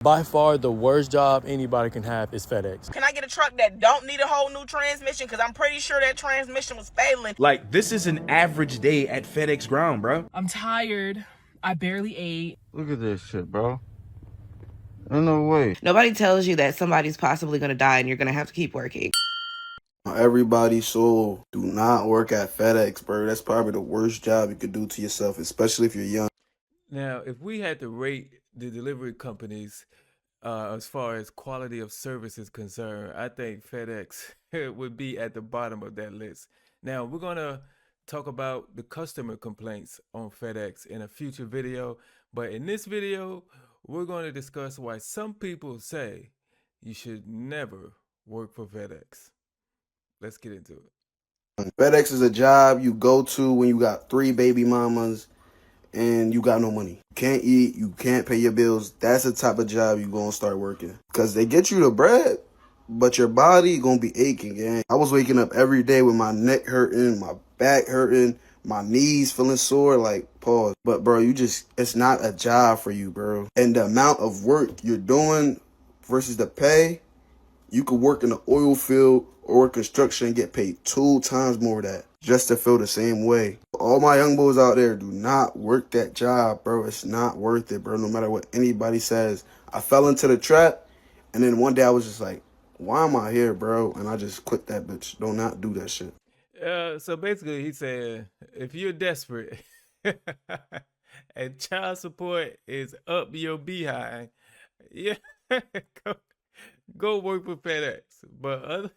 By far, the worst job anybody can have is FedEx. Can I get a truck that don't need a whole new transmission? Because I'm pretty sure that transmission was failing. Like, this is an average day at FedEx ground, bro. I'm tired. I barely ate. Look at this shit, bro. Ain't no way. Nobody tells you that somebody's possibly going to die and you're going to have to keep working. Everybody's soul, do not work at FedEx, bro. That's probably the worst job you could do to yourself, especially if you're young. Now, if we had to rate the delivery companies as far as quality of service is concerned, I think FedEx would be at the bottom of that list. Now, we're going to talk about the customer complaints on FedEx in a future video. But in this video, we're going to discuss why some people say you should never work for FedEx. Let's get into it. FedEx is a job you go to when you got 3 baby mamas and you got no money. You can't eat, you can't pay your bills. That's the type of job you gonna start working. Because they get you the bread, but your body gonna be aching, gang. I was waking up every day with my neck hurting, my back hurting, my knees feeling sore, like, pause. But, bro, it's not a job for you, bro. And the amount of work you're doing versus the pay, you could work in the oil field or construction and get paid 2 times more of that just to feel the same way. All my young boys out there, do not work that job, bro. It's not worth it, bro, no matter what anybody says. I fell into the trap, and then one day I was just like, why am I here, bro? And I just quit that bitch. Do not do that shit. So basically, he said, if you're desperate and child support is up your behind, yeah, go work for FedEx. But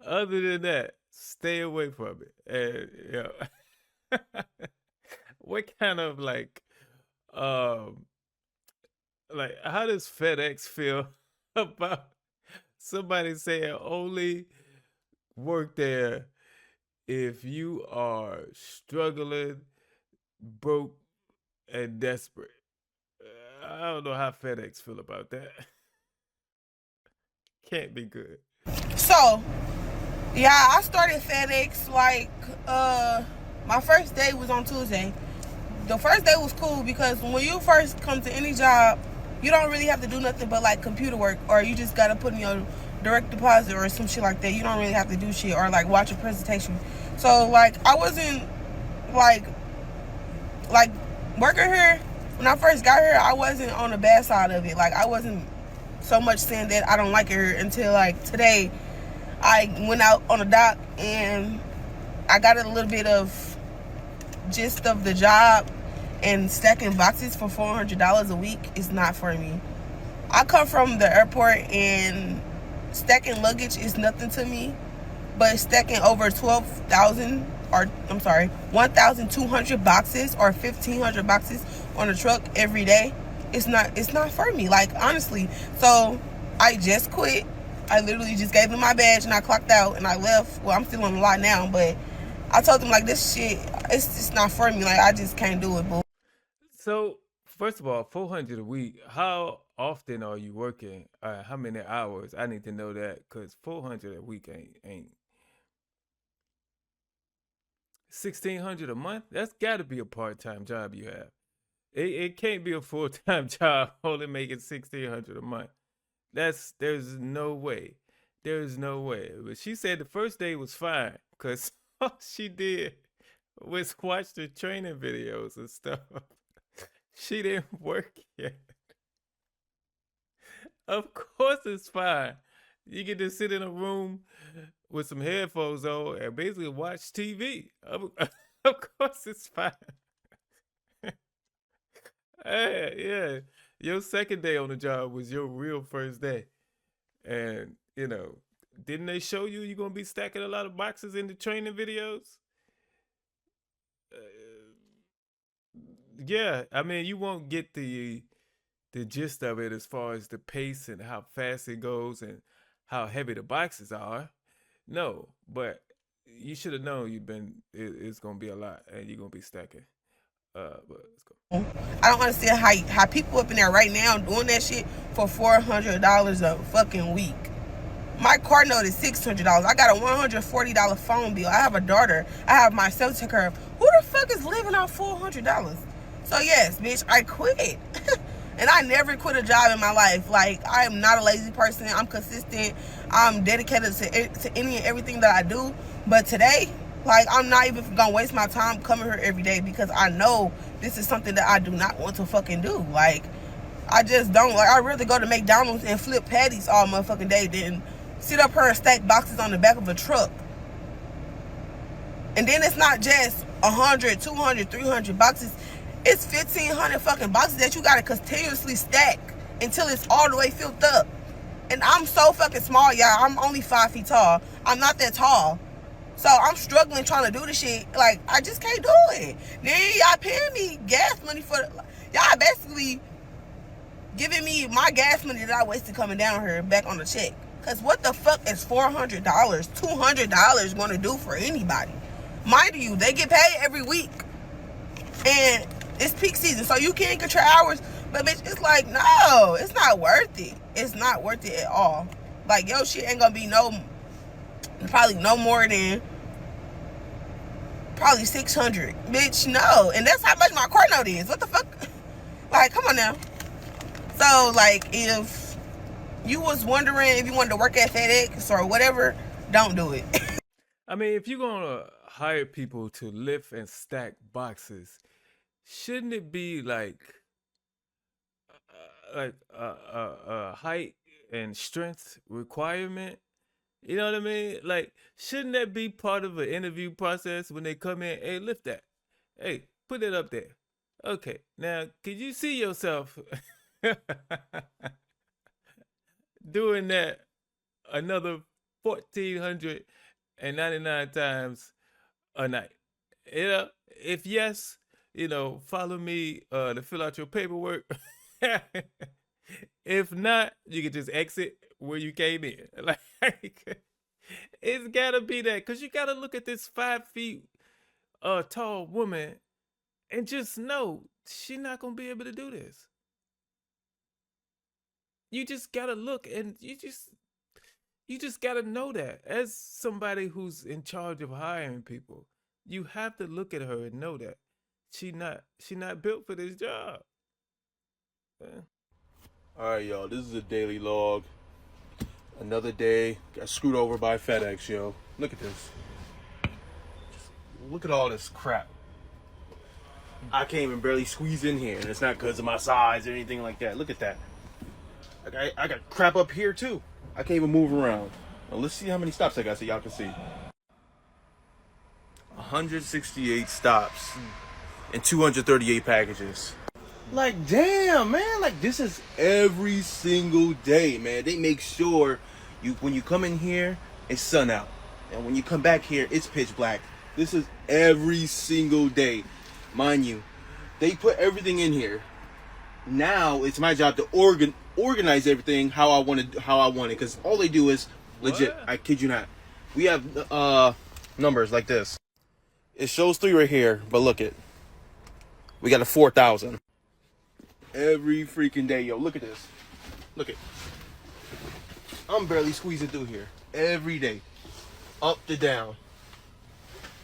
other than that, stay away from it. And you know, what kind of like how does FedEx feel about somebody saying only work there if you are struggling, broke, and desperate? I don't know how FedEx feel about that. Can't be good. So, yeah, I started FedEx like my first day was on Tuesday. The first day was cool because when you first come to any job, you don't really have to do nothing but like computer work, or you just gotta put in your direct deposit or some shit like that. You don't really have to do shit or like watch a presentation. So like I wasn't like working here. When I first got here, I wasn't on the bad side of it. Like I wasn't so much saying that I don't like it here until like today. I went out on the dock and I got a little bit of gist of the job, and stacking boxes for $400 a week is not for me. I come from the airport and stacking luggage is nothing to me, but stacking over 1,200 boxes or 1,500 boxes on a truck every day, it's not for me, like honestly. So I just quit. I literally just gave them my badge and I clocked out and I left. Well, I'm still on the lot now, but I told them like this shit, it's just not for me. Like I just can't do it, boo. So first of all, 400 a week. How often are you working? How many hours? I need to know that, because 400 a week ain't 1,600 a month. That's got to be a part-time job you have. It can't be a full-time job only making 1,600 a month. There's no way. There's no way. But she said the first day was fine because all she did was watch the training videos and stuff. She didn't work yet. Of course it's fine. You get to sit in a room with some headphones on and basically watch TV. Of course it's fine. Yeah. Your second day on the job was your real first day. And, you know, didn't they show you you're going to be stacking a lot of boxes in the training videos? Yeah, I mean, you won't get the gist of it as far as the pace and how fast it goes and how heavy the boxes are. No, but you should have known it's going to be a lot and you're going to be stacking. But let's go. I don't understand how people up in there right now doing that shit for $400 a fucking week. My car note is $600. I got a $140 phone bill. I have a daughter. I have myself to take care of. Who the fuck is living on $400? So yes, bitch, I quit. And I never quit a job in my life. Like, I am not a lazy person. I'm consistent. I'm dedicated to any and everything that I do. But today, like, I'm not even gonna waste my time coming here every day because I know this is something that I do not want to fucking do. Like, I just don't. Like, I'd rather go to McDonald's and flip patties all motherfucking day than sit up here and stack boxes on the back of a truck. And then it's not just 100, 200, 300 boxes. It's 1,500 fucking boxes that you gotta continuously stack until it's all the way filled up. And I'm so fucking small, y'all. I'm only 5 feet tall. I'm not that tall. So I'm struggling trying to do this shit. Like, I just can't do it. Then y'all paying me gas money for... Y'all basically giving me my gas money that I wasted coming down here back on the check. Because what the fuck is $400, $200 going to do for anybody? Mind you, they get paid every week. And it's peak season, so you can't get your hours. But bitch, it's like, no, it's not worth it. It's not worth it at all. Like, yo, shit ain't gonna be probably no more than probably 600. Bitch, no. And that's how much my car note is. What the fuck? Like, come on now. So, like, if you was wondering if you wanted to work at FedEx or whatever, don't do it. I mean, if you're gonna hire people to lift and stack boxes, shouldn't it be like a height and strength requirement? You know what I mean? Like, shouldn't that be part of an interview process when they come in? Hey, lift that. Hey, put it up there. Okay, now, could you see yourself doing that another 1,499 times a night? You know, if yes, you know, follow me to fill out your paperwork. If not, you can just exit where you came in. Like, it's gotta be that, because you gotta look at this 5 feet tall woman and just know she's not gonna be able to do this. You just gotta look, and you just gotta know that as somebody who's in charge of hiring people. You have to look at her and know that she not built for this job. Yeah. Alright, y'all, this is a daily log. Another day, got screwed over by FedEx, yo. Look at this. Look at all this crap. I can't even barely squeeze in here, and it's not because of my size or anything like that. Look at that. I got crap up here, too. I can't even move around. Well, let's see how many stops I got so y'all can see. 168 stops and 238 packages. Like, damn, man. Like, this is every single day, man. They make sure when you come in here, it's sun out. And when you come back here, it's pitch black. This is every single day. Mind you, they put everything in here. Now it's my job to organize everything how I want it. Because all they do is legit. What? I kid you not. We have numbers like this. It shows 3 right here, but look it. We got a 4,000. Every freaking day, yo. Look at this. Look it. I'm barely squeezing through here. Every day. Up to down.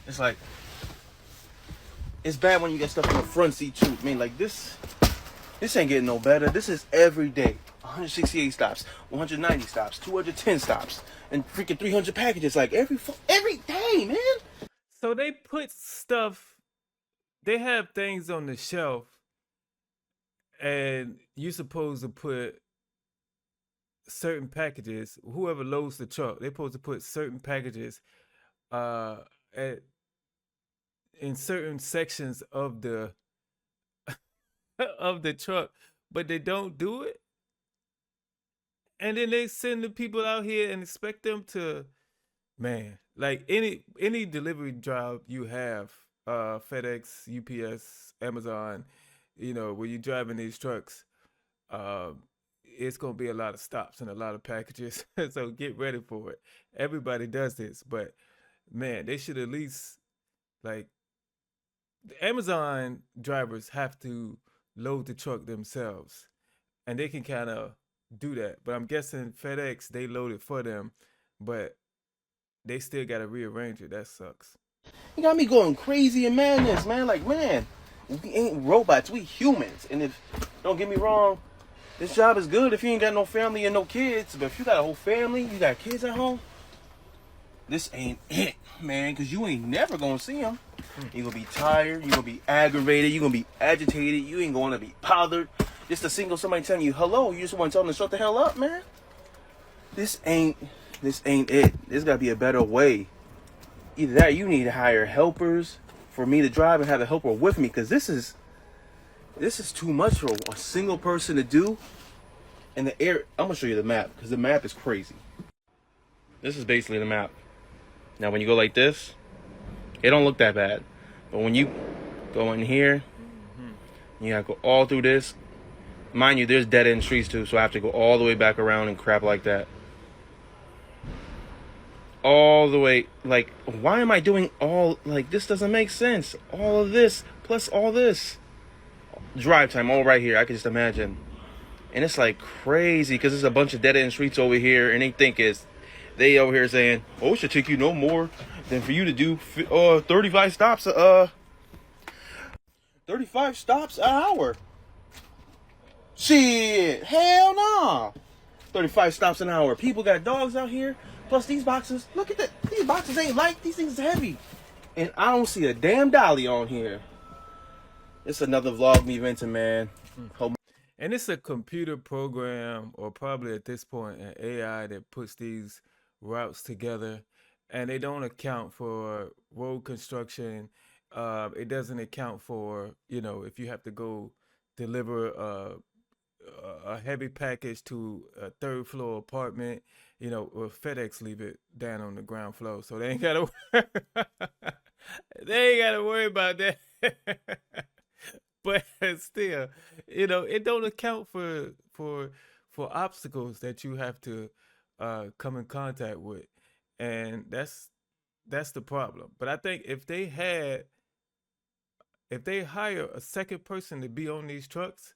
It's like, it's bad when you get stuff in the front seat too. I mean, like, this ain't getting no better. This is every day. 168 stops, 190 stops, 210 stops, and freaking 300 packages. Like, every day, man. So they put stuff, they have things on the shelf, and you're supposed to put certain packages. Whoever loads the truck, they're supposed to put certain packages in certain sections of the of the truck, but they don't do it. And then they send the people out here and expect them to, man, like any delivery job you have, FedEx, UPS, Amazon, you know, when you're driving these trucks, it's gonna be a lot of stops and a lot of packages. So get ready for it. Everybody does this, but man, they should at least, like, the Amazon drivers have to load the truck themselves, and they can kind of do that. But I'm guessing FedEx, they load it for them, but they still got to rearrange it. That sucks. You got me going crazy in madness, man. Like, man, we ain't robots, we humans. And if Don't get me wrong. This job is good if you ain't got no family and no kids. But if you got a whole family, you got kids at home, this ain't it, man. Because you ain't never going to see them. You're going to be tired. You're going to be aggravated. You're going to be agitated. You ain't going to be bothered. Just a single somebody telling you hello. You just want to tell them to shut the hell up, man. This ain't it. There's got to be a better way. Either that, you need to hire helpers for me to drive and have a helper with me. Because this is too much for a single person to do. And the air, I'm going to show you the map. Because the map is crazy. This is basically the map. Now, when you go like this, it don't look that bad. But when you go in here, you gotta go all through this. Mind you, there's dead end streets too, so I have to go all the way back around and crap like that. All the way, like, why am I doing all, like, this doesn't make sense. All of this, plus all this. Drive time, all right here, I can just imagine. And it's like crazy, because there's a bunch of dead end streets over here, and they over here saying, oh, it should take you no more than for you to do 35 stops 35 stops an hour. Shit, hell no. 35 stops an hour. People got dogs out here. Plus these boxes, look at that. These boxes ain't light. These things is heavy. And I don't see a damn dolly on here. It's another vlog me venting, man. And it's a computer program, or probably at this point an AI, that puts these routes together, and they don't account for road construction. It doesn't account for, if you have to go deliver a heavy package to a third floor apartment, or FedEx leave it down on the ground floor, so they ain't gotta worry about that. But still, it don't account for obstacles that you have to come in contact with, and that's the problem. But I think if they hire a second person to be on these trucks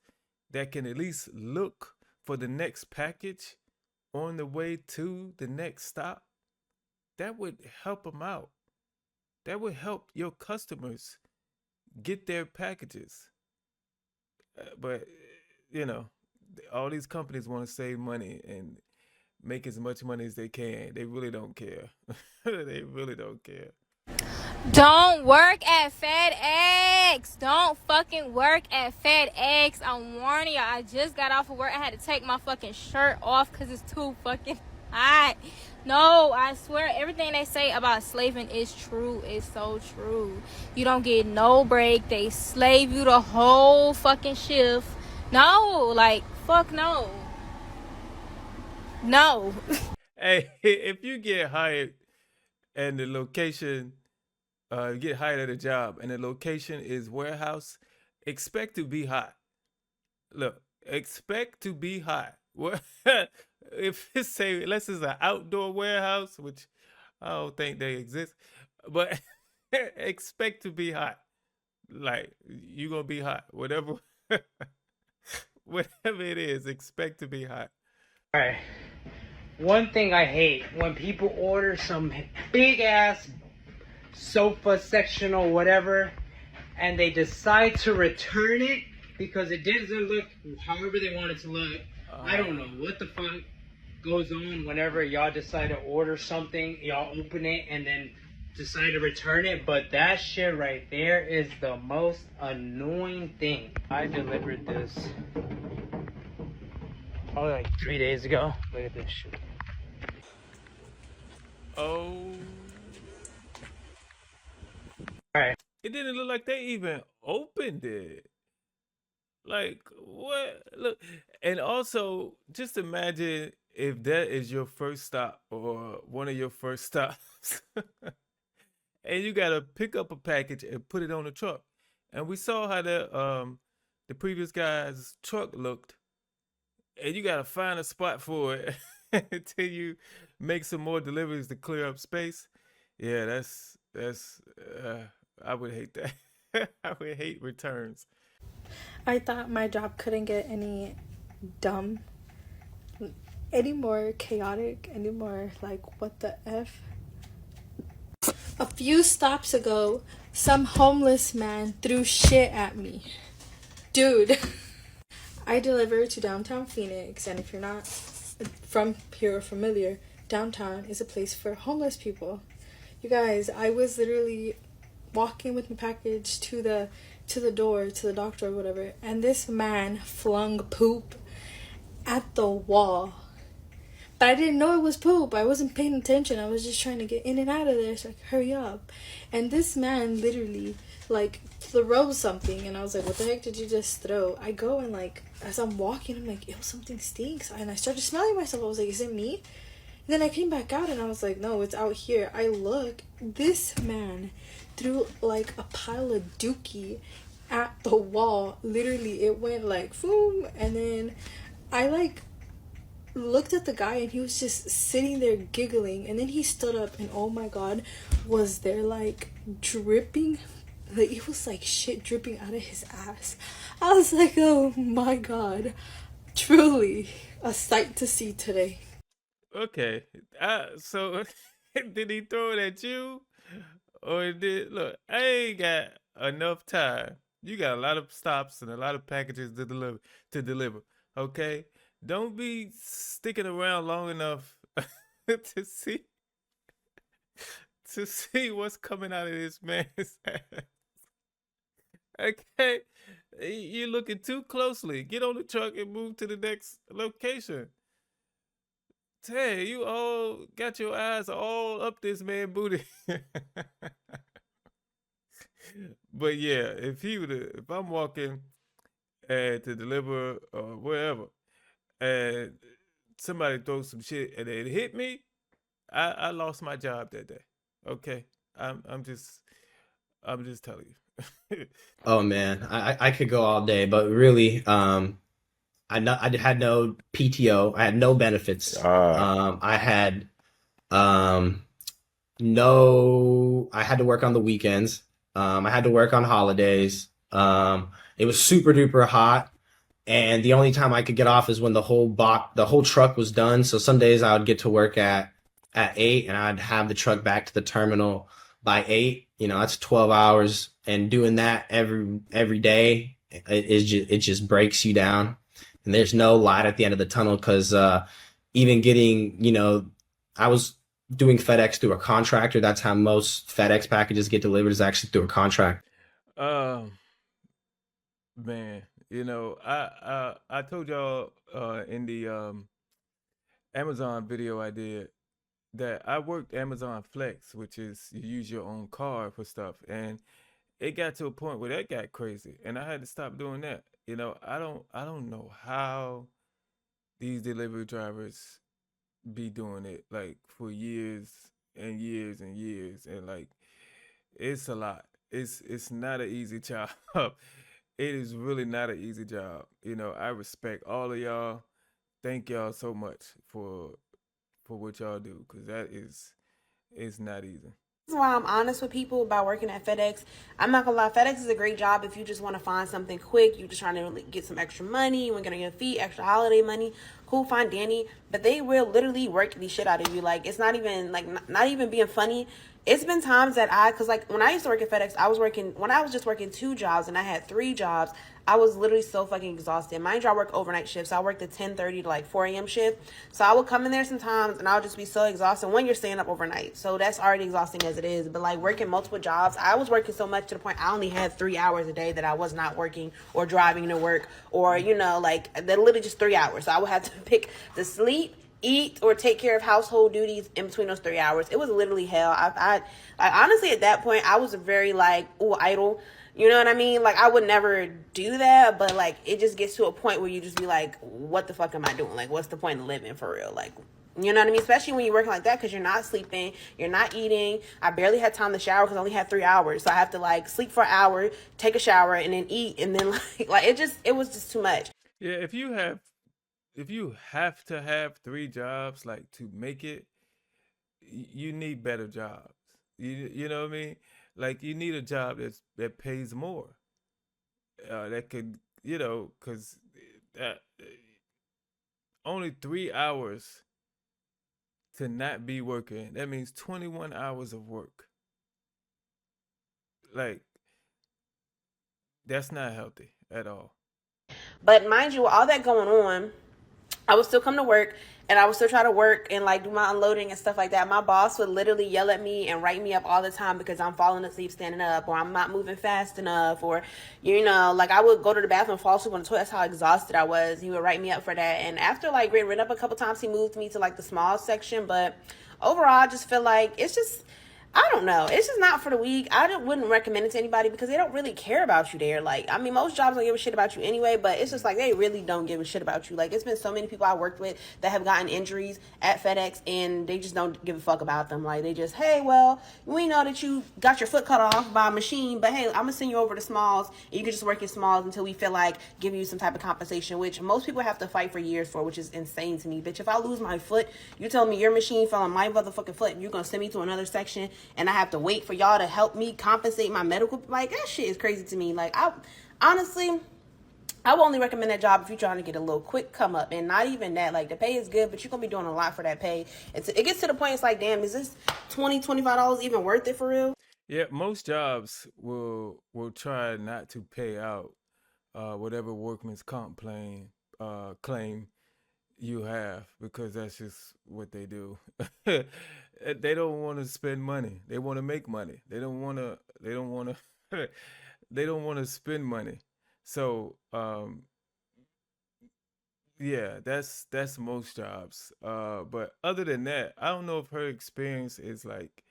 that can at least look for the next package on the way to the next stop, that would help them out. That would help your customers get their packages. But all these companies want to save money and make as much money as they can. They really don't care. They really don't care. Don't work at FedEx. Don't fucking work at FedEx. I'm warning y'all. I just got off of work. I had to take my fucking shirt off because it's too fucking hot. No, I swear everything they say about slaving is true. It's so true. You don't get no break. They slave you the whole fucking shift. No, like, fuck no. No. Hey, if you get hired and the location, get hired at a job and the location is warehouse, expect to be hot. Look, expect to be hot. If it's say, unless it's an outdoor warehouse, which I don't think they exist, but expect to be hot. Like, you gonna be hot. Whatever it is, expect to be hot. All right. One thing I hate, when people order some big ass sofa section or whatever, and they decide to return it because it doesn't look however they want it to look. I don't know what the fuck goes on whenever y'all decide to order something, y'all open it and then decide to return it, but that shit right there is the most annoying thing. I delivered this probably like 3 days ago. Look at this shit. Oh. Alright. It didn't look like they even opened it. Like, what? Look, and also, just imagine if that is your first stop or one of your first stops, and you gotta pick up a package and put it on the truck. And we saw how the previous guy's truck looked, and you gotta find a spot for it until you make some more deliveries to clear up space. Yeah, that's I would hate that. I would hate returns. I thought my job couldn't get any dumb, any more chaotic, any more like, what the F? A few stops ago, some homeless man threw shit at me. Dude, I deliver to downtown Phoenix, and if you're not from here or familiar, downtown is a place for homeless people. You guys, I was literally walking with my package to the door, to the doctor or whatever, and this man flung poop at the wall. But I didn't know it was poop. I wasn't paying attention. I was just trying to get in and out of there, so I could hurry up. And this man literally, like, throws something, and I was like, what the heck did you just throw? I go and, like, as I'm walking, I'm like, ew, something stinks. And I started smelling myself. I was like, is it me? And then I came back out, and I was like, no, it's out here. I look. This man threw, like, a pile of dookie at the wall. Literally, it went, like, boom. And then I, like, looked at the guy, and he was just sitting there giggling, and then he stood up, and oh my god, was there like dripping, like it was like shit dripping out of his ass. I was like, oh my god, truly a sight to see today. Okay. So did he throw it at you? Or did look, I ain't got enough time. You got a lot of stops and a lot of packages to deliver. Okay? Don't be sticking around long enough to see what's coming out of this man's ass. Okay? You're looking too closely. Get on the truck and move to the next location. Tay, you all got your eyes all up this man booty. But yeah, if I'm walking to deliver or wherever, and somebody throws some shit and it hit me, I lost my job that day. Okay, I'm just telling you. Oh man, I could go all day, but really, I had no PTO, I had no benefits, I had no, I had to work on the weekends, I had to work on holidays. It was super duper hot, and the only time I could get off is when the whole truck was done. So some days I would get to work at 8, and I'd have the truck back to the terminal by 8. You know, that's 12 hours, and doing that every day, it just breaks you down. And there's no light at the end of the tunnel, because even getting, I was doing FedEx through a contractor. That's how most FedEx packages get delivered, is actually through a contract. Um, Man, I told y'all in the Amazon video I did that I worked Amazon Flex, which is you use your own car for stuff, and it got to a point where that got crazy, and I had to stop doing that. I don't know how these delivery drivers be doing it like for years and years and years, and like it's a lot. It's not an easy job. It is really not an easy job. I respect all of y'all. Thank y'all so much for what y'all do, because that is not easy. This is why I'm honest with people about working at FedEx. I'm not gonna lie, FedEx is a great job if you just want to find something quick. You just trying to get some extra money. You want to get on your feet, extra holiday money. Cool, fine, Danny. But they will literally work the shit out of you. Like, it's not even like not even being funny. It's been times that cause like when I used to work at FedEx, when I was just working 2 jobs and I had 3 jobs, I was literally so fucking exhausted. Mind you, I work overnight shifts. So I worked the 10:30 to like 4 a.m. shift. So I would come in there sometimes and I would just be so exhausted when you're staying up overnight. So that's already exhausting as it is. But like working multiple jobs, I was working so much to the point I only had 3 hours a day that I was not working or driving to work, or, like that, literally just 3 hours. So I would have to pick the sleep, eat, or take care of household duties in between those 3 hours. It was literally hell. I honestly, at that point, I was very like, idle. You know what I mean? Like, I would never do that, but like, it just gets to a point where you just be like, what the fuck am I doing? Like, what's the point of living for real? Like, you know what I mean? Especially when you're working like that, because you're not sleeping, you're not eating. I barely had time to shower because I only had 3 hours. So I have to like sleep for an hour, take a shower, and then eat. And then like it was just too much. Yeah, if you have to have 3 jobs like to make it, you need better jobs. You know what I mean? Like, you need a job that pays more. That could, because only 3 hours to not be working, that means 21 hours of work. Like, that's not healthy at all. But mind you, with all that going on, I would still come to work and I would still try to work and like do my unloading and stuff like that. My boss would literally yell at me and write me up all the time because I'm falling asleep standing up, or I'm not moving fast enough, or, you know, like I would go to the bathroom and fall asleep on the toilet. That's how exhausted I was. He would write me up for that. And after like getting rid up a couple times, he moved me to like the small section. But overall, I just feel like it's just, I don't know. It's just not for the weak. Wouldn't recommend it to anybody because they don't really care about you there. Like, I mean, most jobs don't give a shit about you anyway, but it's just like they really don't give a shit about you. Like, it's been so many people I worked with that have gotten injuries at FedEx and they just don't give a fuck about them. Like, they just, hey, well, we know that you got your foot cut off by a machine, but hey, I'm gonna send you over to Smalls and you can just work in Smalls until we feel like giving you some type of compensation, which most people have to fight for years for, which is insane to me. Bitch, if I lose my foot, you telling me your machine fell on my motherfucking foot and you're gonna send me to another section and I have to wait for y'all to help me compensate my medical, like, that shit is crazy to me. Like, I honestly, I would only recommend that job if you're trying to get a little quick come up, and not even that. Like, the pay is good, but you're gonna be doing a lot for that pay. It gets to the point, it's like, damn, is this $20-$25 even worth it for real? Yeah, most jobs will try not to pay out whatever workman's comp claim you have, because that's just what they do. They don't want to spend money. They want to make money. They don't want to they don't want to spend money. So yeah, that's most jobs. But other than that, I don't know if her experience is like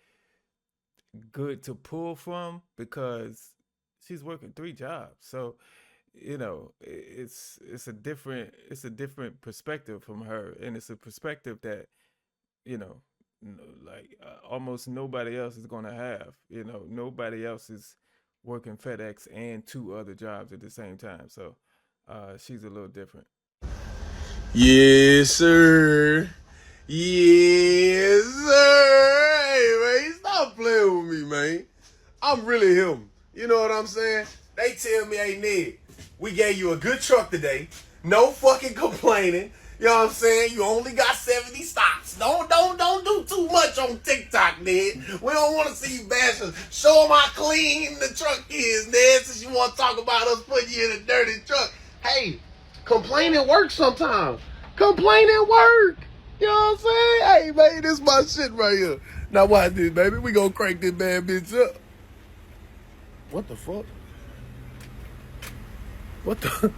good to pull from, because she's working 3 jobs. So, you know, it's a different perspective from her, and it's a perspective that, you know, like almost nobody else is gonna have. You know, nobody else is working FedEx and 2 other jobs at the same time. So she's a little different. Yes, sir. Yes, sir. Hey, man, stop playing with me, man. I'm really him. You know what I'm saying? They tell me, hey, Ned, we gave you a good truck today. No fucking complaining. You know what I'm saying? You only got 70 stops. Don't do too much on TikTok, Ned. We don't want to see you bashing. Show them how clean the truck is, Ned, since you want to talk about us putting you in a dirty truck. Hey, complaining works sometimes. Complaining work. You know what I'm saying? Hey, man, this is my shit right here. Now watch this, baby. We gonna crank this bad bitch up. What the fuck? What the?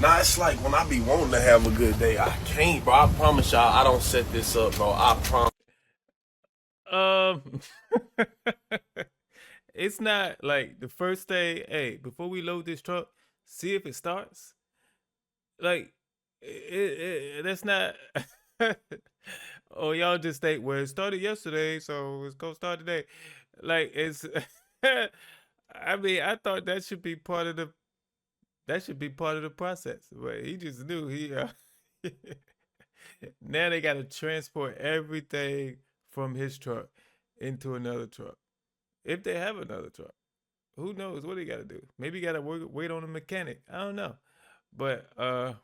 Nah, it's like when I be wanting to have a good day, I can't, bro. I promise y'all, I don't set this up, bro. I promise. It's not like the first day, hey, before we load this truck, see if it starts. Like, that's not. Oh, y'all just think, well, it started yesterday, so it's gonna start today. Like, it's. I mean, I thought that should be part of the process, but he just knew he. Now they got to transport everything from his truck into another truck, if they have another truck. Who knows what he got to do? Maybe he got to wait on a mechanic. I don't know, but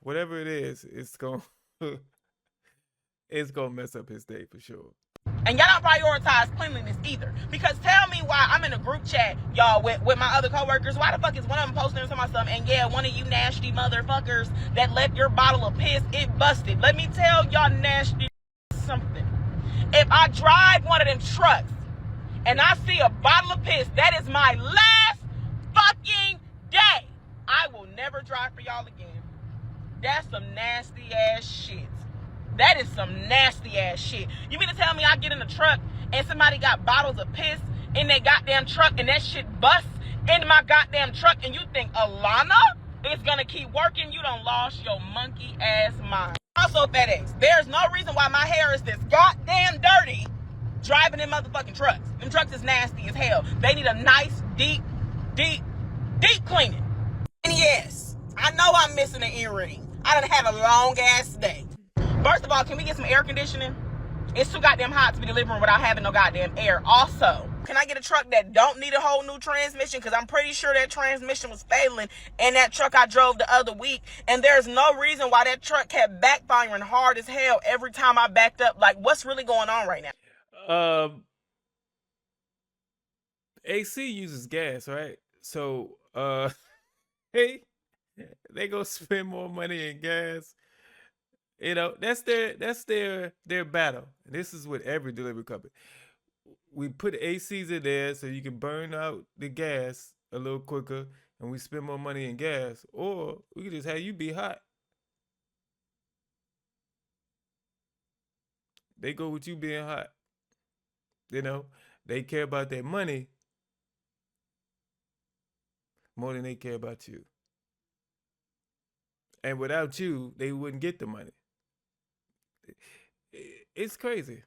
whatever it is, it's gonna mess up his day for sure. And y'all don't prioritize cleanliness either. Because tell me why I'm in a group chat, y'all, with my other coworkers. Why the fuck is one of them posting to myself? And yeah, one of you nasty motherfuckers that left your bottle of piss, it busted. Let me tell y'all nasty something. If I drive one of them trucks and I see a bottle of piss, that is my last fucking day. I will never drive for y'all again. That's some nasty ass shit. That is some nasty ass shit. You mean to tell me I get in the truck and somebody got bottles of piss in their goddamn truck and that shit busts in my goddamn truck and you think Alana is gonna keep working? You done lost your monkey ass mind. Also, FedEx, there's no reason why my hair is this goddamn dirty driving them motherfucking trucks. Them trucks is nasty as hell. They need a nice, deep cleaning. And yes, I know I'm missing an earring. I done had a long ass day. First of all, can we get some air conditioning? It's too goddamn hot to be delivering without having no goddamn air. Also, can I get a truck that don't need a whole new transmission? Because I'm pretty sure that transmission was failing in that truck I drove the other week. And there's no reason why that truck kept backfiring hard as hell every time I backed up. Like, what's really going on right now? AC uses gas, right? So, hey, they go spend more money in gas. You know, that's their battle. This is with every delivery company. We put ACs in there so you can burn out the gas a little quicker, and we spend more money in gas, or we can just have you be hot. They go with you being hot. You know, they care about their money more than they care about you. And without you, they wouldn't get the money. It's crazy.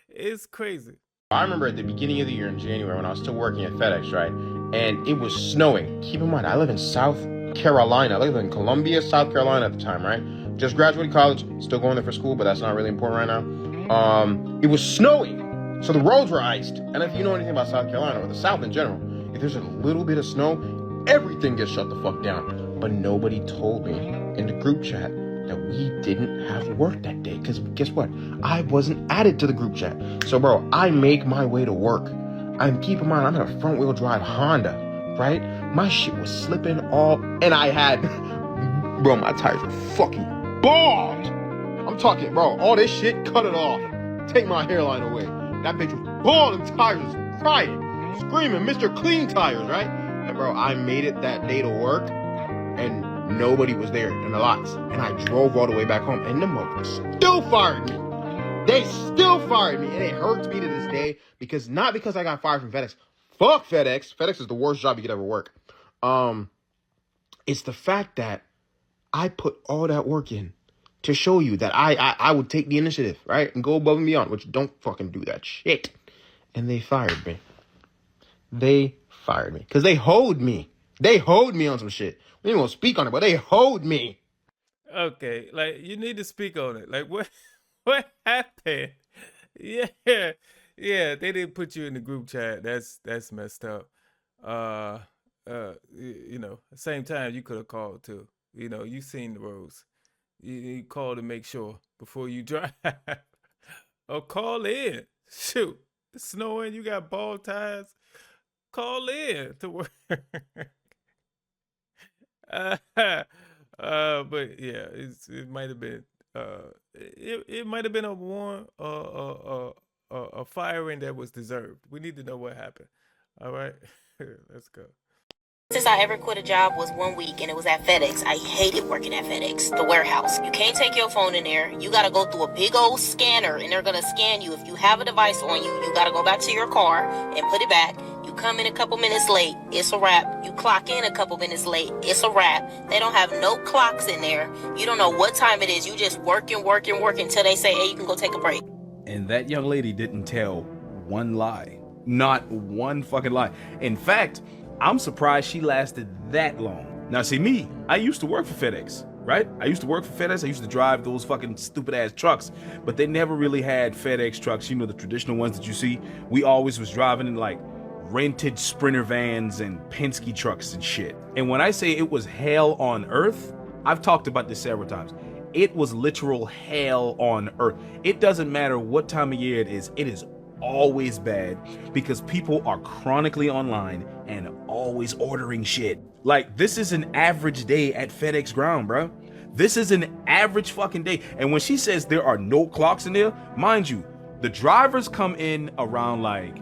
It's crazy. I remember at the beginning of the year in January when I was still working at FedEx, right? And it was snowing. Keep in mind, I live in South Carolina. I live in Columbia, South Carolina at the time, right? Just graduated college, still going there for school, but that's not really important right now. It was snowing, so the roads were iced. And if you know anything about South Carolina or the South in general, if there's a little bit of snow, everything gets shut the fuck down. But nobody told me in the group chat that we didn't have work that day. Because guess what? I wasn't added to the group chat. So, bro, I make my way to work. And keep in mind, I'm in a front-wheel drive Honda, right? My shit was slipping all... And I had... Bro, my tires were fucking bald. I'm talking, bro, all this shit, cut it off. Take my hairline away. That bitch was bald and tires was crying, screaming, Mr. Clean Tires, right? And, bro, I made it that day to work. And nobody was there in the lots. And I drove all the way back home. And the motherfuckers still fired me. They still fired me. And it hurts me to this day. Because not because I got fired from FedEx. Fuck FedEx. FedEx is the worst job you could ever work. It's the fact that I put all that work in to show you that I would take the initiative, right? And go above and beyond. Which, don't fucking do that shit. And they fired me. They fired me. Because they hoed me. They hoed me on some shit. We ain't gonna speak on it, but they hoed me. Okay, like, you need to speak on it. Like, what happened? Yeah, they didn't put you in the group chat. That's messed up. You know, at the same time, you could have called too. You know, you seen the roads. You call to make sure before you drive. Or call in. Shoot, it's snowing. You got bald tires. Call in to work. But yeah, it might have been it might have been a warm a firing that was deserved. We need to know what happened. All right, let's go. Since I ever quit a job was 1 week, and it was at FedEx. I hated working at FedEx, the warehouse. You can't take your phone in there. You got to go through a big old scanner, and they're going to scan you. If you have a device on you, you got to go back to your car and put it back. You come in a couple minutes late, it's a wrap. You clock in a couple minutes late, it's a wrap. They don't have no clocks in there. You don't know what time it is. You just work until they say, hey, you can go take a break. And that young lady didn't tell one lie. Not one fucking lie. In fact, I'm surprised she lasted that long. Now, see me, I used to work for FedEx, right? I used to work for FedEx. I used to drive those fucking stupid ass trucks, but they never really had FedEx trucks. You know, the traditional ones that you see. We always was driving in like rented Sprinter vans and Penske trucks and shit. And when I say it was hell on earth, I've talked about this several times. It was literal hell on earth. It doesn't matter what time of year it is always bad because people are chronically online and always ordering shit. Like, this is an average day at FedEx ground, bro. This is an average fucking day. And when she says there are no clocks in there, mind you, the drivers come in around like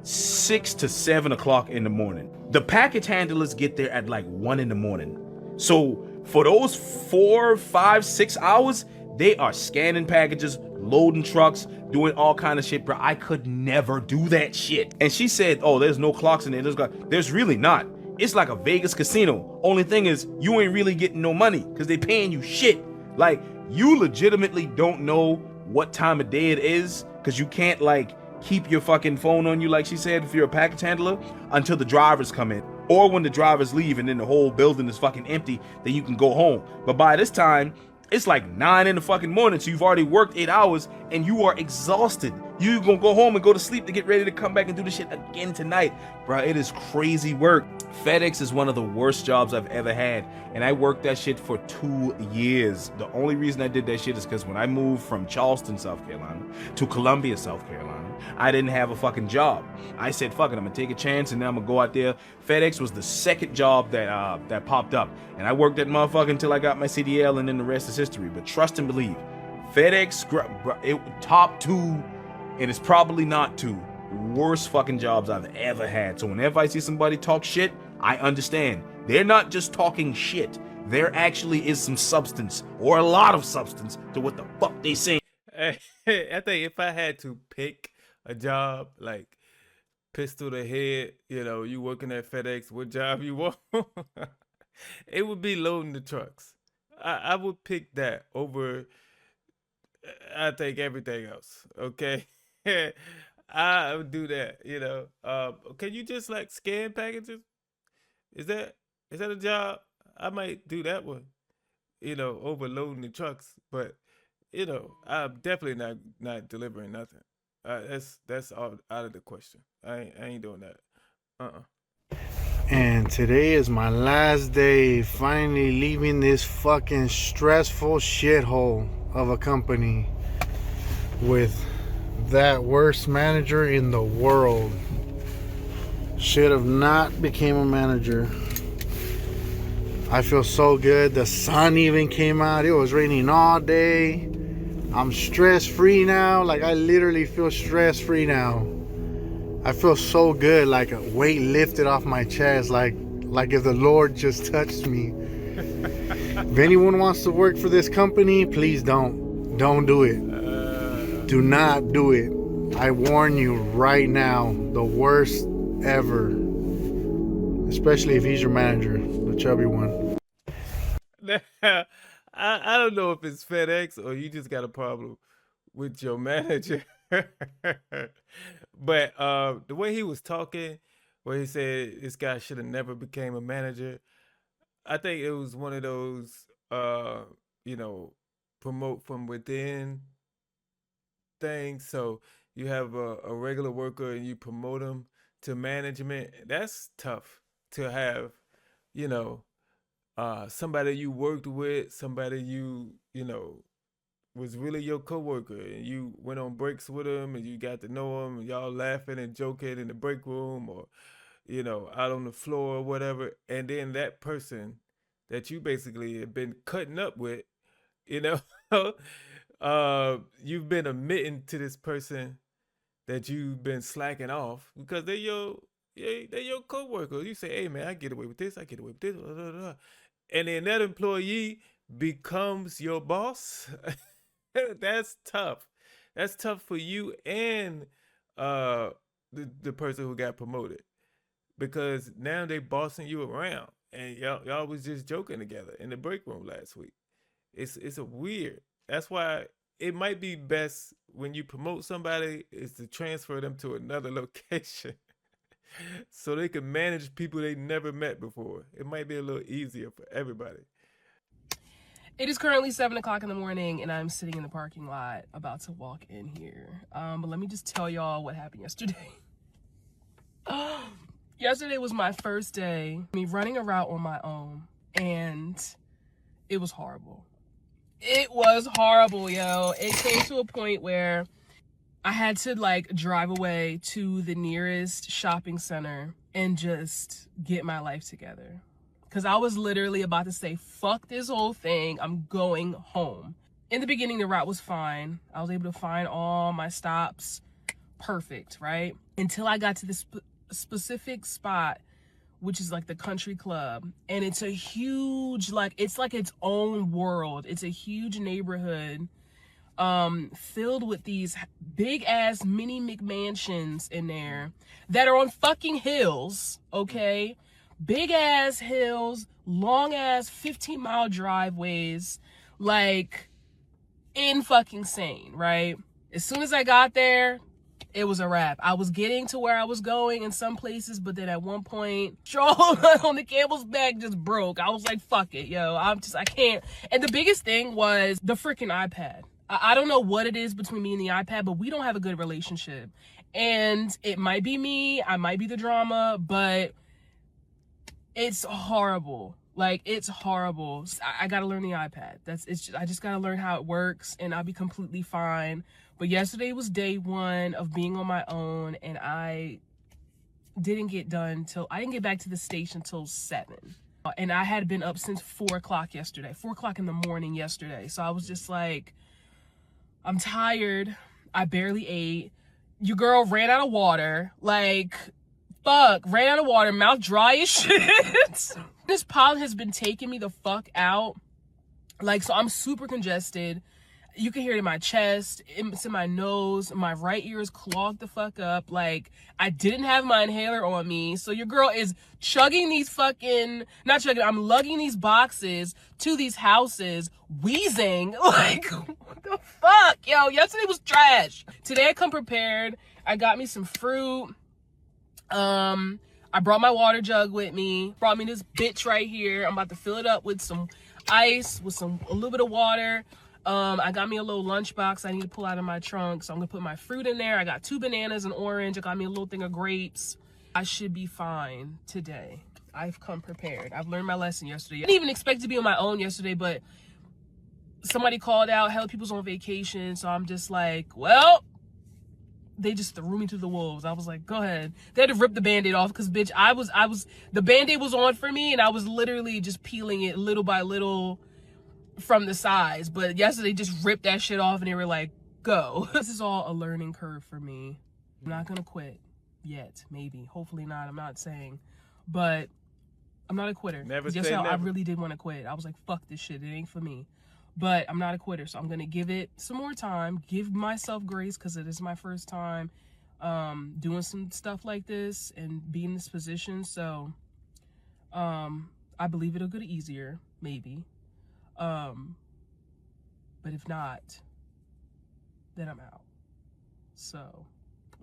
6 to 7 o'clock in the morning. The package handlers get there at like 1 in the morning. So for those 4, 5, 6 hours, they are scanning packages, loading trucks, doing all kind of shit, bro. I could never do that shit. And she said, oh, there's no clocks in there. There's really not. It's like a Vegas casino. Only thing is, you ain't really getting no money because they paying you shit. Like, you legitimately don't know what time of day it is because you can't, like, keep your fucking phone on you, like she said, if you're a package handler, until the drivers come in. Or when the drivers leave and then the whole building is fucking empty, then you can go home. But by this time, it's like 9 in the fucking morning, so you've already worked 8 hours and you are exhausted. You gonna go home and go to sleep to get ready to come back and do the shit again tonight. Bro, it is crazy work. FedEx is one of the worst jobs I've ever had, and I worked that shit for 2 years. The only reason I did that shit is because when I moved from Charleston, South Carolina to Columbia, South Carolina, I didn't have a fucking job. I said, fuck it, I'm gonna take a chance and then I'm gonna go out there. FedEx was the second job that popped up, and I worked that motherfucker until I got my CDL, and then the rest is history. But trust and believe, FedEx, top 2, and it's probably not 2 worst fucking jobs I've ever had. So whenever I see somebody talk shit, I understand. They're not just talking shit. There actually is some substance, or a lot of substance, to what the fuck they saying. I think if I had to pick a job, like pistol to head, you know, you working at FedEx, what job you want? It would be loading the trucks. I would pick that over, I think, everything else. Okay. I would do that, you know. Can you just like scan packages? Is that a job? I might do that one, you know, overloading the trucks. But you know, I'm definitely not delivering nothing. That's all out of the question. I ain't doing that. And today is my last day finally leaving this fucking stressful shithole of a company with that worst manager in the world. Should have not became a manager. I feel so good. The sun even came out. It was raining all day. I'm stress free now. Like, I literally feel stress free now. I feel so good, like a weight lifted off my chest, like if the Lord just touched me. If anyone wants to work for this company, please don't do it. Do not do it. I warn you right now, the worst ever. Especially if he's your manager, the chubby one. I don't know if it's FedEx or you just got a problem with your manager. But the way he was talking, where he said this guy should have never became a manager, I think it was one of those you know, promote from within things. So you have a regular worker and you promote them to management. That's tough to have, you know, somebody you worked with, somebody you know, was really your coworker, and you went on breaks with him and you got to know him and y'all laughing and joking in the break room or, you know, out on the floor or whatever. And then that person that you basically have been cutting up with, you know, you've been admitting to this person that you've been slacking off because they're your coworker. You say, hey man, I get away with this, I get away with this, blah, blah, blah. And then that employee becomes your boss. That's tough. That's tough for you and the person who got promoted, because now they bossing you around, and y'all was just joking together in the break room last week. It's a weird. That's why it might be best when you promote somebody is to transfer them to another location so they can manage people they never met before. It might be a little easier for everybody. It is currently 7 o'clock in the morning and I'm sitting in the parking lot about to walk in here. But let me just tell y'all what happened yesterday. Yesterday was my first day, me running a route on my own, and it was horrible. It was horrible, yo. It came to a point where I had to like drive away to the nearest shopping center and just get my life together. Because I was literally about to say, fuck this whole thing, I'm going home. In the beginning, the route was fine. I was able to find all my stops perfect, right? Until I got to this specific spot, which is like the country club. And it's a huge, like, it's like its own world. It's a huge neighborhood filled with these big ass mini McMansions in there that are on fucking hills, okay? Big ass hills, long ass 15-mile driveways, like in fucking sane, right? As soon as I got there, it was a wrap. I was getting to where I was going in some places, but then at one point, straw on the camel's back just broke. I was like, fuck it, yo. I can't. And the biggest thing was the freaking iPad. I don't know what it is between me and the iPad, but we don't have a good relationship. And it might be me, I might be the drama, but it's horrible. Like, it's horrible. I gotta learn the iPad. I just gotta learn how it works, and I'll be completely fine. But yesterday was day one of being on my own, and I didn't get back to the station till 7. And I had been up since 4 o'clock yesterday, 4 o'clock in the morning yesterday. So I was just like, I'm tired. I barely ate. Your girl ran out of water. Like, fuck, ran out of water, mouth dry as shit. This pollen has been taking me the fuck out. Like, so I'm super congested. You can hear it in my chest, it's in my nose, my right ear is clogged the fuck up. Like, I didn't have my inhaler on me, so your girl is chugging these fucking, not chugging, I'm lugging these boxes to these houses, wheezing. Like, what the fuck? Yo, yesterday was trash. Today I come prepared. I got me some fruit. I brought my water jug with me. Brought me this bitch right here. I'm about to fill it up with some ice, with a little bit of water. I got me a little lunchbox I need to pull out of my trunk, so I'm gonna put my fruit in there. I got 2 bananas and orange. I got me a little thing of grapes. I should be fine today. I've come prepared. I've learned my lesson yesterday. I didn't even expect to be on my own yesterday, but somebody called out, hell, people's on vacation, so I'm just like, well, they just threw me to the wolves. I was like, go ahead. They had to rip the Band-Aid off because, bitch, the Band-Aid was on for me, and I was literally just peeling it little by little from the sides. But yesterday just ripped that shit off, and they were like, go. This is all a learning curve for me. I'm not gonna quit yet. Maybe. Hopefully not. I'm not saying. But I'm not a quitter. Never say Yesterday, I never. really did want to quit. I was like, fuck this shit. It ain't for me. But I'm not a quitter, so I'm going to give it some more time, give myself grace, because it is my first time doing some stuff like this and be in this position. So I believe it'll get easier, maybe. But if not, then I'm out. So,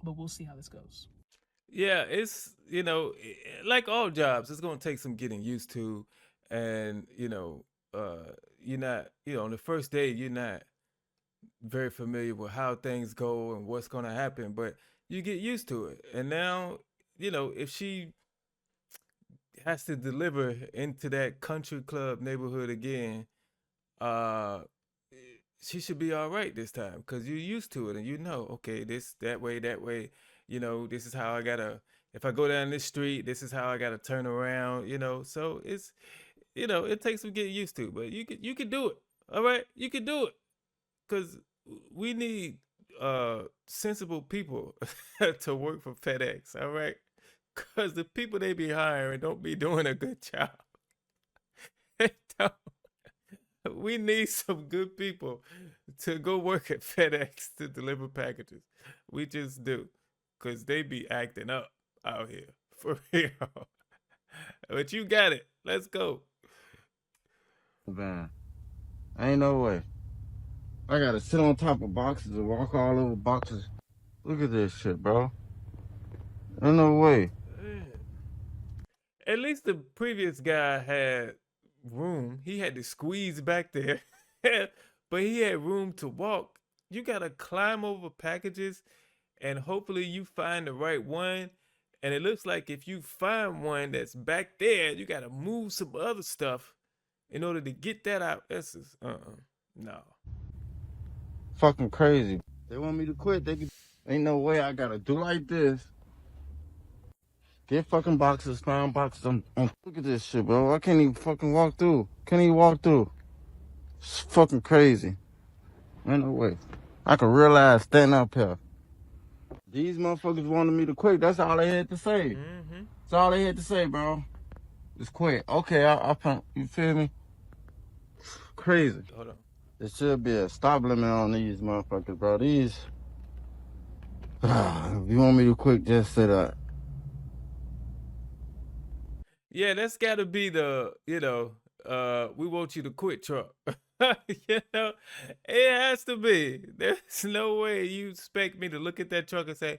but we'll see how this goes. Yeah, it's, like all jobs, it's going to take some getting used to. And, you're not, on the first day, you're not very familiar with how things go and what's going to happen, but you get used to it. And now, if she has to deliver into that country club neighborhood again, she should be all right this time, because you're used to it and okay, that way, this is how I gotta, if I go down this street, this is how I gotta turn around, so it's, it takes some getting used to, but you could do it. All right, you could do it, because we need sensible people to work for FedEx. All right, because the people they be hiring don't be doing a good job. We need some good people to go work at FedEx to deliver packages. We just do, because they be acting up out here for real. But you got it. Let's go. Man, ain't no way. I gotta sit on top of boxes and walk all over boxes. Look at this shit, bro. Ain't no way. At least the previous guy had room. He had to squeeze back there, but he had room to walk. You gotta climb over packages, and hopefully you find the right one. And it looks like if you find one that's back there, you gotta move some other stuff in order to get that out. This is no. Fucking crazy. They want me to quit. Ain't no way I gotta do like this. Get fucking boxes, find boxes. Look at this shit, bro. I can't even fucking walk through. Can't even walk through. It's fucking crazy. Ain't no way. I can realize standing up here. These motherfuckers wanted me to quit. That's all they had to say. Mm-hmm. That's all they had to say, bro. Just quit. Okay, you feel me? Crazy. Hold on. There should be a stop limit on these motherfuckers, bro. These. If you want me to quit, just say that. Yeah, that's gotta be the, we want you to quit truck. It has to be. There's no way you expect me to look at that truck and say,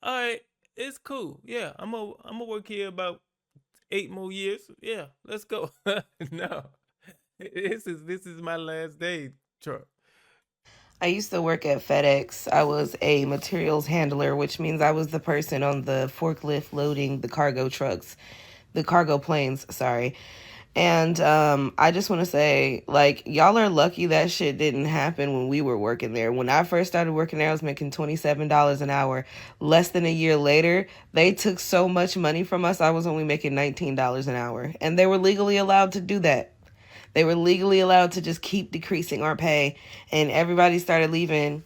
all right, it's cool. Yeah, I'm gonna work here about 8 more years. Yeah, let's go. No. This is my last day truck. I used to work at FedEx. I was a materials handler, which means I was the person on the forklift loading the cargo trucks, the cargo planes, sorry. And I just want to say, like, y'all are lucky that shit didn't happen when we were working there. When I first started working there, I was making $27 an hour. Less than a year later, they took so much money from us, I was only making $19 an hour. And they were legally allowed to do that. They were legally allowed to just keep decreasing our pay. And everybody started leaving.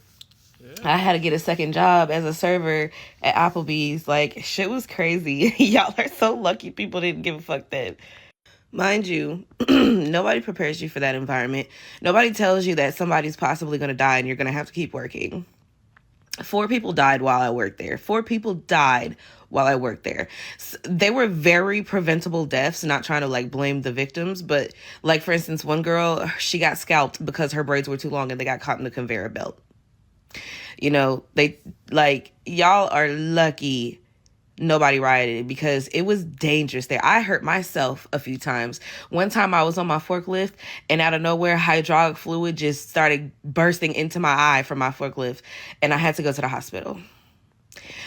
I had to get a second job as a server at Applebee's. Like, shit was crazy. Y'all are so lucky people didn't give a fuck then. Mind you, nobody prepares you for that environment. Nobody tells you that somebody's possibly going to die and you're going to have to keep working. 4 people died while I worked there. 4 people died while I worked there. They were very preventable deaths, not trying to like blame the victims, but like for instance, one girl, she got scalped because her braids were too long and they got caught in the conveyor belt. You know, they like, y'all are lucky nobody rioted because it was dangerous there. I hurt myself a few times. One time I was on my forklift and out of nowhere hydraulic fluid just started bursting into my eye from my forklift and I had to go to the hospital.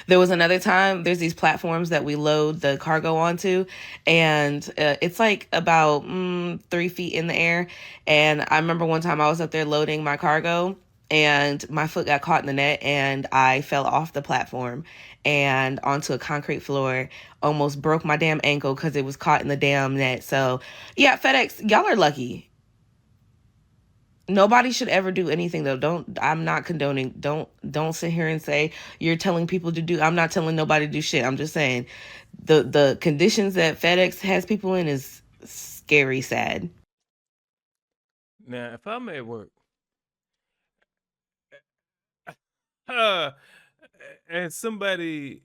There was another time, there's these platforms that we load the cargo onto, and it's like about 3 feet in the air. And I remember one time I was up there loading my cargo and my foot got caught in the net and I fell off the platform and onto a concrete floor, almost broke my damn ankle because it was caught in the damn net. So yeah, FedEx, y'all are lucky. Nobody should ever do anything though. I'm not condoning. Don't sit here and say you're telling people to do. I'm not telling nobody to do shit. I'm just saying the conditions that FedEx has people in is scary sad. Now, if I'm at work, and somebody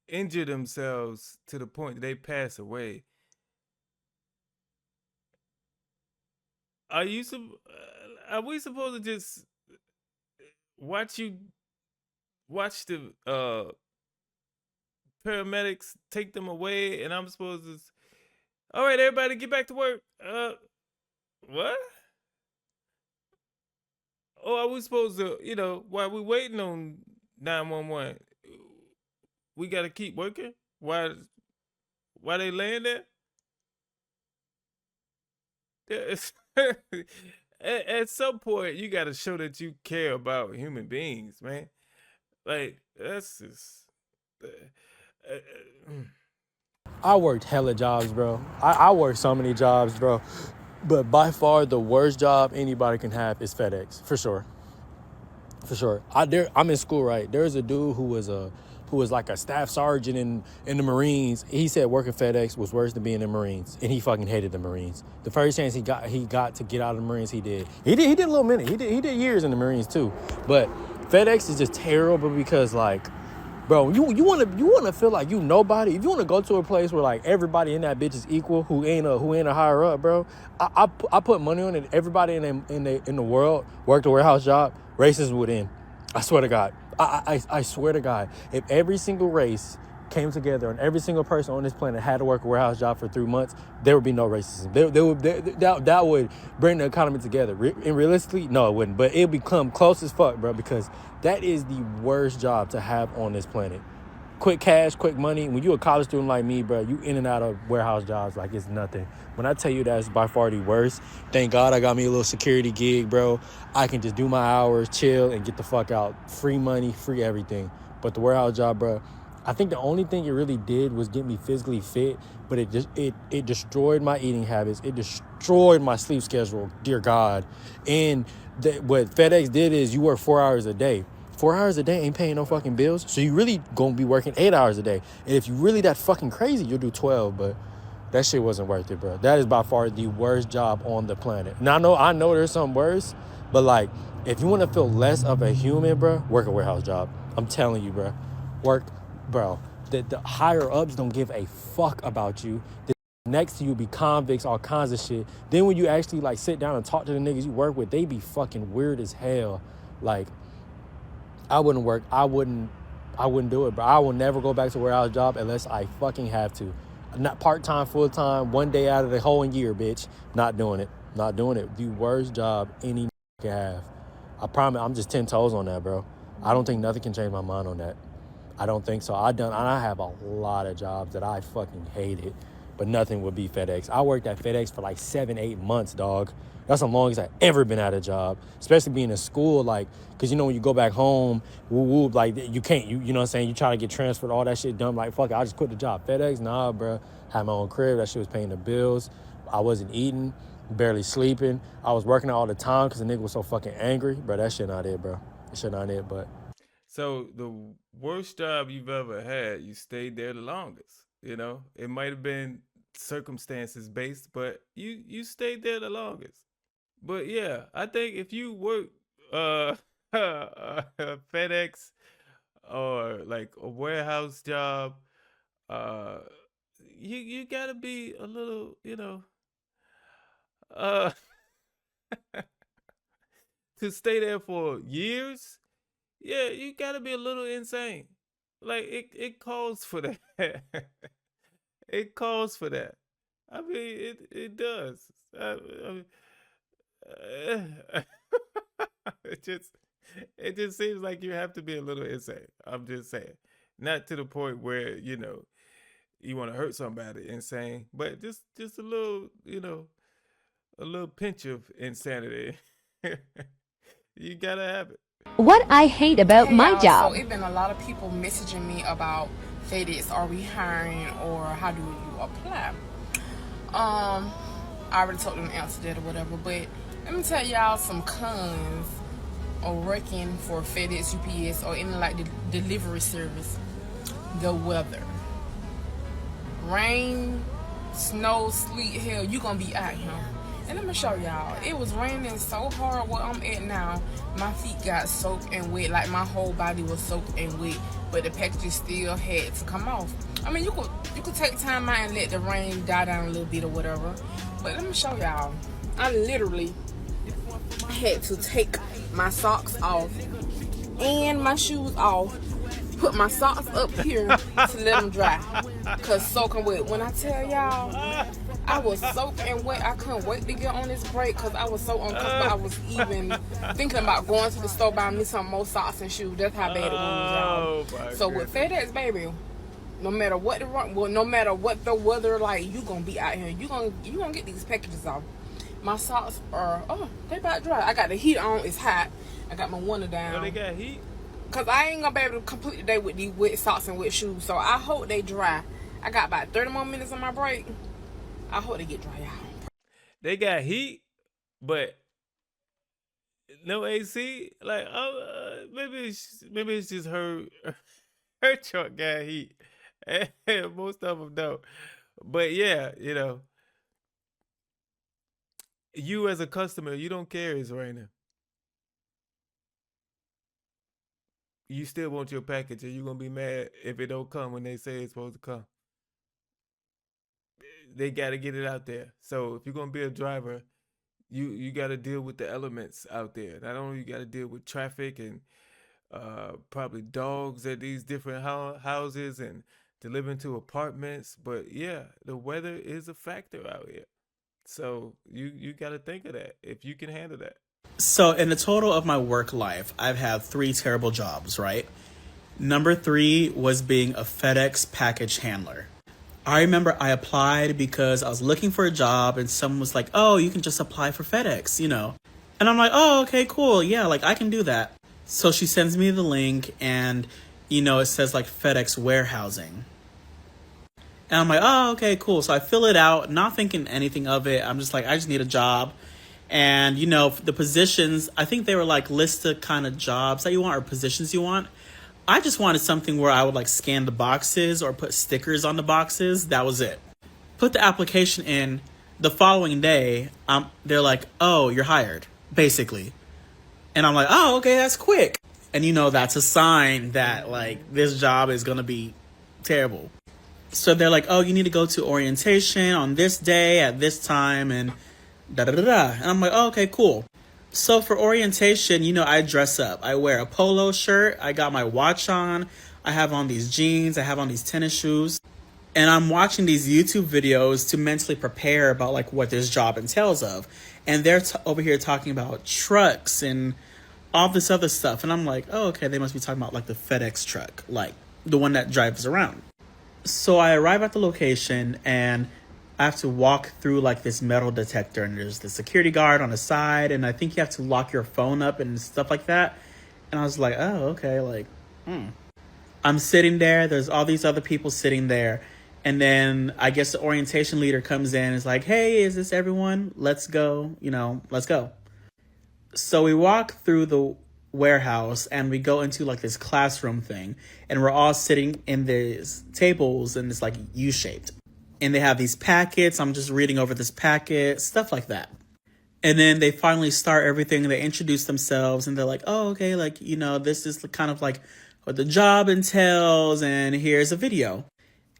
injure themselves to the point that they pass away, are we supposed to just watch the paramedics take them away, and I'm supposed to, all right, everybody get back to work? What? Or are we supposed to, while we waiting on 911, we got to keep working while they laying there? At some point, you got to show that you care about human beings, man. Like, that's just... I worked hella jobs, bro. I worked so many jobs, bro. But by far, the worst job anybody can have is FedEx, for sure. For sure. I'm in school, right? There's a dude who was like a staff sergeant in the Marines. He said working FedEx was worse than being in the Marines, and he fucking hated the Marines. The first chance he got to get out of the Marines, he did. He did a little minute. He did years in the Marines too. But FedEx is just terrible because like, bro, you wanna feel like you nobody. If you wanna go to a place where like everybody in that bitch is equal, who ain't a higher up, bro. I put money on it. Everybody in the world worked a warehouse job. Racism would end. I swear to God. I swear to God. If every single race came together and every single person on this planet had to work a warehouse job for 3 months, there would be no racism. That would bring the economy together. And realistically, no, it wouldn't. But it'll become close as fuck, bro, because that is the worst job to have on this planet. Quick cash, quick money. When you a college student like me, bro, you in and out of warehouse jobs like it's nothing. When I tell you that's by far the worst, thank God I got me a little security gig, bro. I can just do my hours, chill, and get the fuck out. Free money, free everything. But the warehouse job, bro, I think the only thing it really did was get me physically fit, but it destroyed my eating habits. It destroyed my sleep schedule, dear God. And what FedEx did is you work 4 hours a day. 4 hours a day ain't paying no fucking bills. So you really gonna be working 8 hours a day. And if you really that fucking crazy, you'll do 12, but that shit wasn't worth it, bro. That is by far the worst job on the planet. Now I know there's some worse, but like, if you wanna feel less of a human, bro, work a warehouse job. I'm telling you, bro. Bro. The higher ups don't give a fuck about you. The next to you be convicts, all kinds of shit. Then when you actually like sit down and talk to the niggas you work with, they be fucking weird as hell. Like, I wouldn't do it, bro. I will never go back to a warehouse job unless I fucking have to. Not part-time, full-time, 1 day out of the whole year, bitch. Not doing it. The worst job any can have. I promise, I'm just 10 toes on that, bro. I don't think nothing can change my mind on that. I don't think so. I have a lot of jobs that I fucking hated, but nothing would be FedEx. I worked at FedEx for like 7-8 months, dog. That's the longest I've ever been at a job, especially being in school, like, because, you know, when you go back home, like, you can't, you know what I'm saying? You try to get transferred, all that shit done, like, fuck it, I just quit the job. FedEx, nah, bro. Had my own crib. That shit was paying the bills. I wasn't eating, barely sleeping. I was working all the time because the nigga was so fucking angry. Bro, that shit not it, bro. That shit not it, but. So the worst job you've ever had, you stayed there the longest. You know, it might have been circumstances based, but you stayed there the longest. But yeah, I think if you work FedEx or like a warehouse job, uh you gotta be a little, you know, uh to stay there for years, yeah, you gotta be a little insane. Like it calls for that. It calls for that. I mean, it does. Uh, it just it just seems like you have to be a little insane. I'm just saying, not to the point where, you know, you want to hurt somebody, insane, but just a little, you know, a little pinch of insanity. You gotta have it. What I hate about my job. So it's been a lot of people messaging me about FedEx, are we hiring, or how do you apply? I already told them to answer that or whatever, but let me tell y'all some cons of working for FedEx, UPS, or any like the delivery service. The weather. Rain, snow, sleet, hell, you gonna be out here. And let me show y'all. It was raining so hard where I'm at now. My feet got soaked and wet. Like my whole body was soaked and wet. But the packages still had to come off. I mean, you could take time out and let the rain die down a little bit or whatever. But let me show y'all. I literally had to take my socks off and my shoes off. Put my socks up here to let them dry. Cause soaking wet. When I tell y'all, I was soaked and wet. I couldn't wait to get on this break because I was so uncomfortable. I was even thinking about going to the store buying me some more socks and shoes. That's how bad it was, y'all. So with FedEx, baby, no matter what the weather like, you gonna be out here. You gonna get these packages off. My socks are they about dry. I got the heat on. It's hot. I got my window down. Oh, they got heat. Cause I ain't gonna be able to complete the day with these wet socks and wet shoes. So I hope they dry. I got about 30 more minutes on my break. I hope they get dry out. They got heat, but no AC. Like, maybe it's just her truck got heat. Most of them don't. But yeah, you know, you as a customer, you don't care it's raining. You still want your package, and you're gonna be mad if it don't come when they say it's supposed to come. They got to get it out there. So if you're gonna be a driver, you got to deal with the elements out there. Not only you got to deal with traffic and probably dogs at these different houses and delivering to apartments, but yeah, the weather is a factor out here. So you got to think of that if you can handle that. So in the total of my work life, I've had 3 terrible jobs, right? Number 3 was being a FedEx package handler. I remember I applied because I was looking for a job and someone was like, oh, you can just apply for FedEx, you know? And I'm like, oh, okay, cool. Yeah, like I can do that. So she sends me the link and, you know, it says like FedEx warehousing. And I'm like, oh, okay, cool. So I fill it out, not thinking anything of it. I'm just like, I just need a job. And, you know, the positions, I think they were like list of kind of jobs that you want or positions you want. I just wanted something where I would like scan the boxes or put stickers on the boxes. That was it. Put the application in. The following day, they're like, oh, you're hired, basically. And I'm like, oh, okay, that's quick. And, you know, that's a sign that like this job is going to be terrible. So they're like, oh, you need to go to orientation on this day at this time and da-da-da-da. And I'm like, oh, okay, cool. So for orientation, you know, I dress up. I wear a polo shirt. I got my watch on. I have on these jeans. I have on these tennis shoes. And I'm watching these YouTube videos to mentally prepare about like what this job entails of. And they're over here talking about trucks and all this other stuff. And I'm like, oh, okay, they must be talking about like the FedEx truck, like the one that drives around. So I arrive at the location and I have to walk through like this metal detector, and there's the security guard on the side, and I think you have to lock your phone up and stuff like that. And I was like, oh, okay, like, I'm sitting there, there's all these other people sitting there, and then I guess the orientation leader comes in and is like, hey, is this everyone? Let's go, let's go. So we walk through the warehouse and we go into like this classroom thing, and we're all sitting in these tables and it's like U-shaped. And they have these packets. I'm just reading over this packet, stuff like that. And then they finally start everything. They introduce themselves and they're like, oh, okay, like, this is kind of like what the job entails. And here's a video.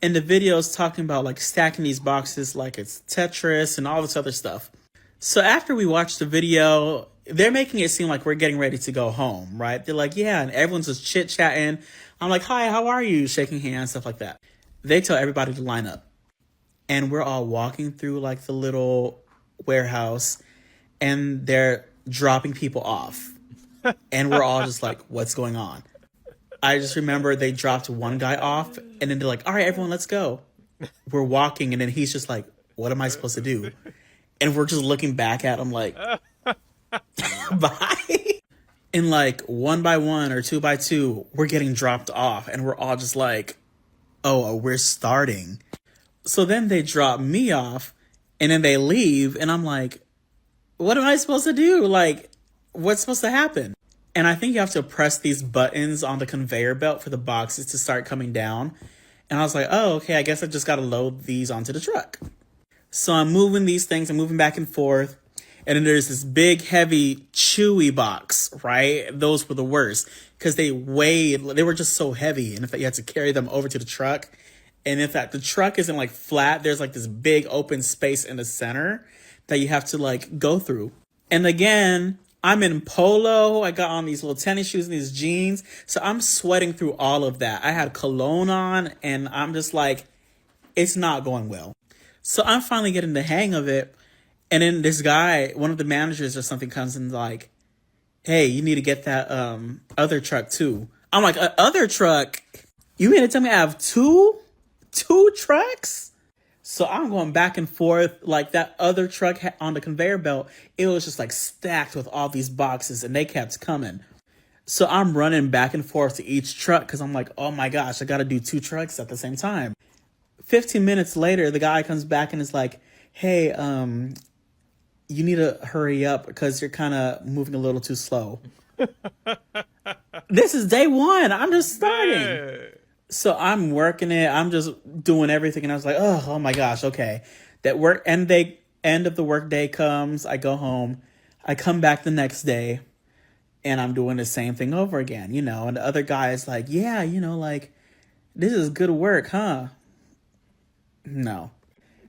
And the video is talking about like stacking these boxes like it's Tetris and all this other stuff. So after we watch the video, they're making it seem like we're getting ready to go home, right? They're like, yeah, and everyone's just chit-chatting. I'm like, hi, how are you? Shaking hands, stuff like that. They tell everybody to line up. And we're all walking through like the little warehouse, and they're dropping people off. And we're all just like, what's going on? I just remember they dropped one guy off, and then they're like, all right, everyone, let's go. We're walking, and then he's just like, what am I supposed to do? And we're just looking back at him like, bye. And like one by one or two by two, we're getting dropped off, and we're all just like, oh, we're starting. So then they drop me off, and then they leave, and I'm like, what am I supposed to do? Like, what's supposed to happen? And I think you have to press these buttons on the conveyor belt for the boxes to start coming down. And I was like, oh, okay, I guess I just got to load these onto the truck. So I'm moving these things, I'm moving back and forth. And then there's this big, heavy, chewy box, right? Those were the worst because they were just so heavy. And if you had to carry them over to the truck, and if the truck isn't like flat, there's like this big open space in the center that you have to like go through. And again, I'm in polo. I got on these little tennis shoes and these jeans. So I'm sweating through all of that. I had cologne on, and I'm just like, it's not going well. So I'm finally getting the hang of it. And then this guy, one of the managers or something, comes and like, hey, you need to get that other truck too. I'm like, other truck? You mean to tell me I have two trucks? So I'm going back and forth. Like that other truck on the conveyor belt, it was just like stacked with all these boxes, and they kept coming. So I'm running back and forth to each truck because I'm like, oh my gosh, I got to do two trucks at the same time. 15 minutes later, the guy comes back and is like, hey, you need to hurry up because you're kind of moving a little too slow. This is day one. I'm just starting. Man. So I'm working it. I'm just doing everything. And I was like, oh my gosh, okay. That end of the work day comes. I go home. I come back the next day, and I'm doing the same thing over again, And the other guy is like, yeah, like, this is good work, huh? No.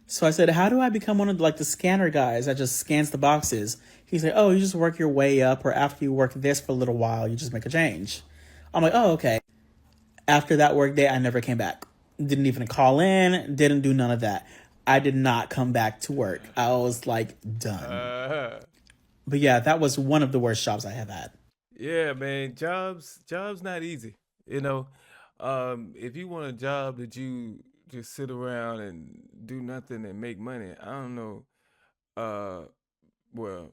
So I said, how do I become one of the scanner guys that just scans the boxes? He said, oh, you just work your way up, or after you work this for a little while, you just make a change. I'm like, oh, okay. After that work day, I never came back. Didn't even call in, didn't do none of that. I did not come back to work. I was like, done. But yeah, that was one of the worst jobs I have had. Yeah, man, jobs not easy. If you want a job that you just sit around and do nothing and make money, I don't know. Well,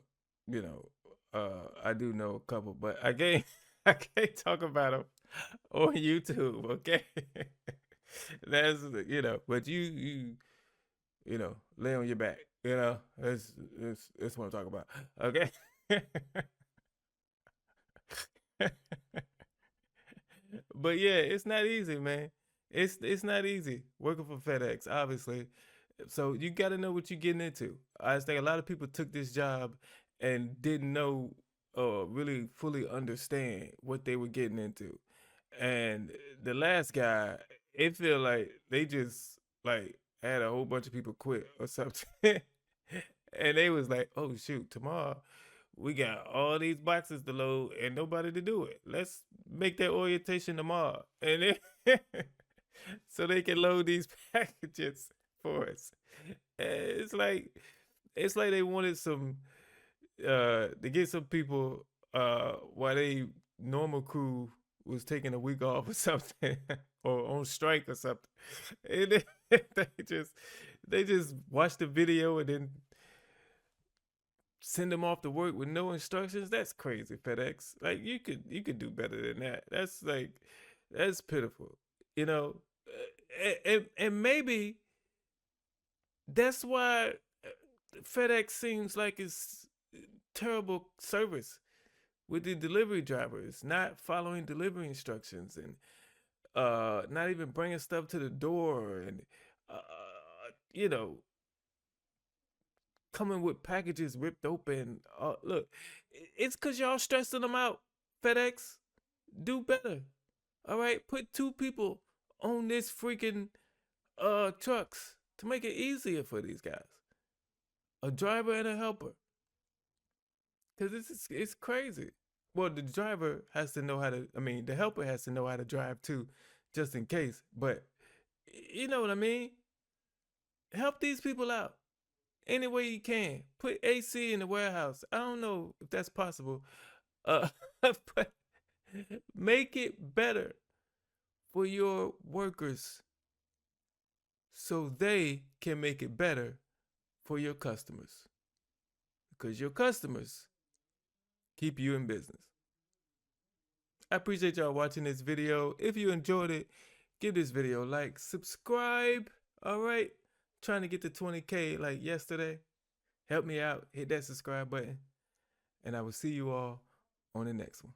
I do know a couple, but I can't talk about them on YouTube, okay? That's but you lay on your back, that's what I'm talking about, okay? But yeah, it's not easy, man. It's not easy working for FedEx, obviously. So you got to know what you're getting into. I think a lot of people took this job and didn't know, really fully understand what they were getting into. And the last guy, it feel like they just like had a whole bunch of people quit or something. And they was like, oh shoot, tomorrow we got all these boxes to load and nobody to do it. Let's make that orientation tomorrow. And then so they can load these packages for us. It's like they wanted some to get some people while they normal crew was taking a week off or something or on strike or something. And they just watch the video and then send them off to work with no instructions. That's crazy, FedEx. Like you could do better than that. That's pitiful. You know, and maybe that's why FedEx seems like it's terrible service with the delivery drivers, not following delivery instructions and not even bringing stuff to the door and uh, you know, coming with packages ripped open. Look, it's because y'all stressing them out. FedEx, do better. All right, put 2 people on this freaking trucks to make it easier for these guys. A driver and a helper. Because it's crazy. Well, the driver has to know how to, I mean, the helper has to know how to drive too, just in case. But you know what I mean? Help these people out any way you can. Put AC in the warehouse. I don't know if that's possible. But make it better for your workers so they can make it better for your customers. Because your customers keep you in business. I appreciate y'all watching this video. If you enjoyed it, give this video a like, subscribe. All right, trying to get to 20K like yesterday. Help me out, hit that subscribe button, and I will see you all on the next one.